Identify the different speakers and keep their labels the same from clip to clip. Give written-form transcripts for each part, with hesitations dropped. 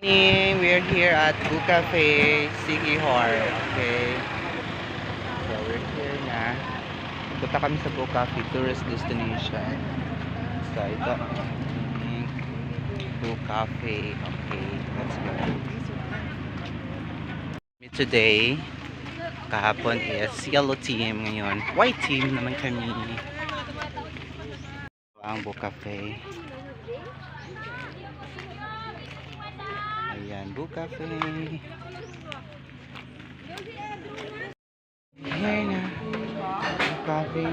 Speaker 1: Morning, we're here at Boo Cafe, Siquijor. Okay. So we're here na. Punta kami sa Boo Cafe, tourist destination. So ito, Boo Cafe. Okay, let's go. Today, kahapon is yellow team, ngayon white team naman kami. Ang Boo Cafe. Ayan, Boo Cafe. Here na. Boo Cafe.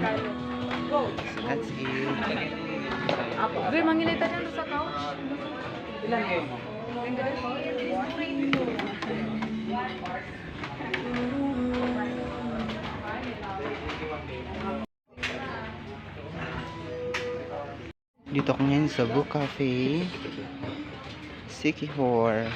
Speaker 1: So let's eat.
Speaker 2: Gue mangilitan yan sa couch. Ilan mo?
Speaker 1: Dito ko ngayon sa Boo Cafe, Siquijor.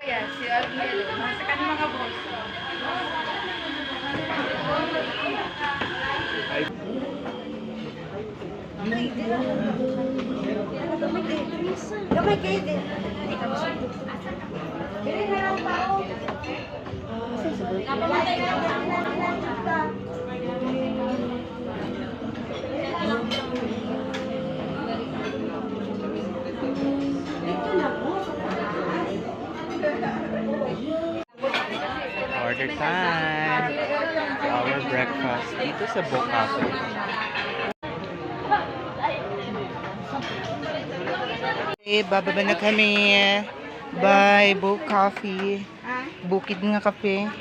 Speaker 2: Kaya si Ariel, nasa kanya mga boss.
Speaker 3: Gamay kayo din. Bili na lang tao.
Speaker 1: Order time. Our breakfast dito sa Boo Cafe. Okay, bababa na kami. Bye, Boo Coffee. Bukid nga kape.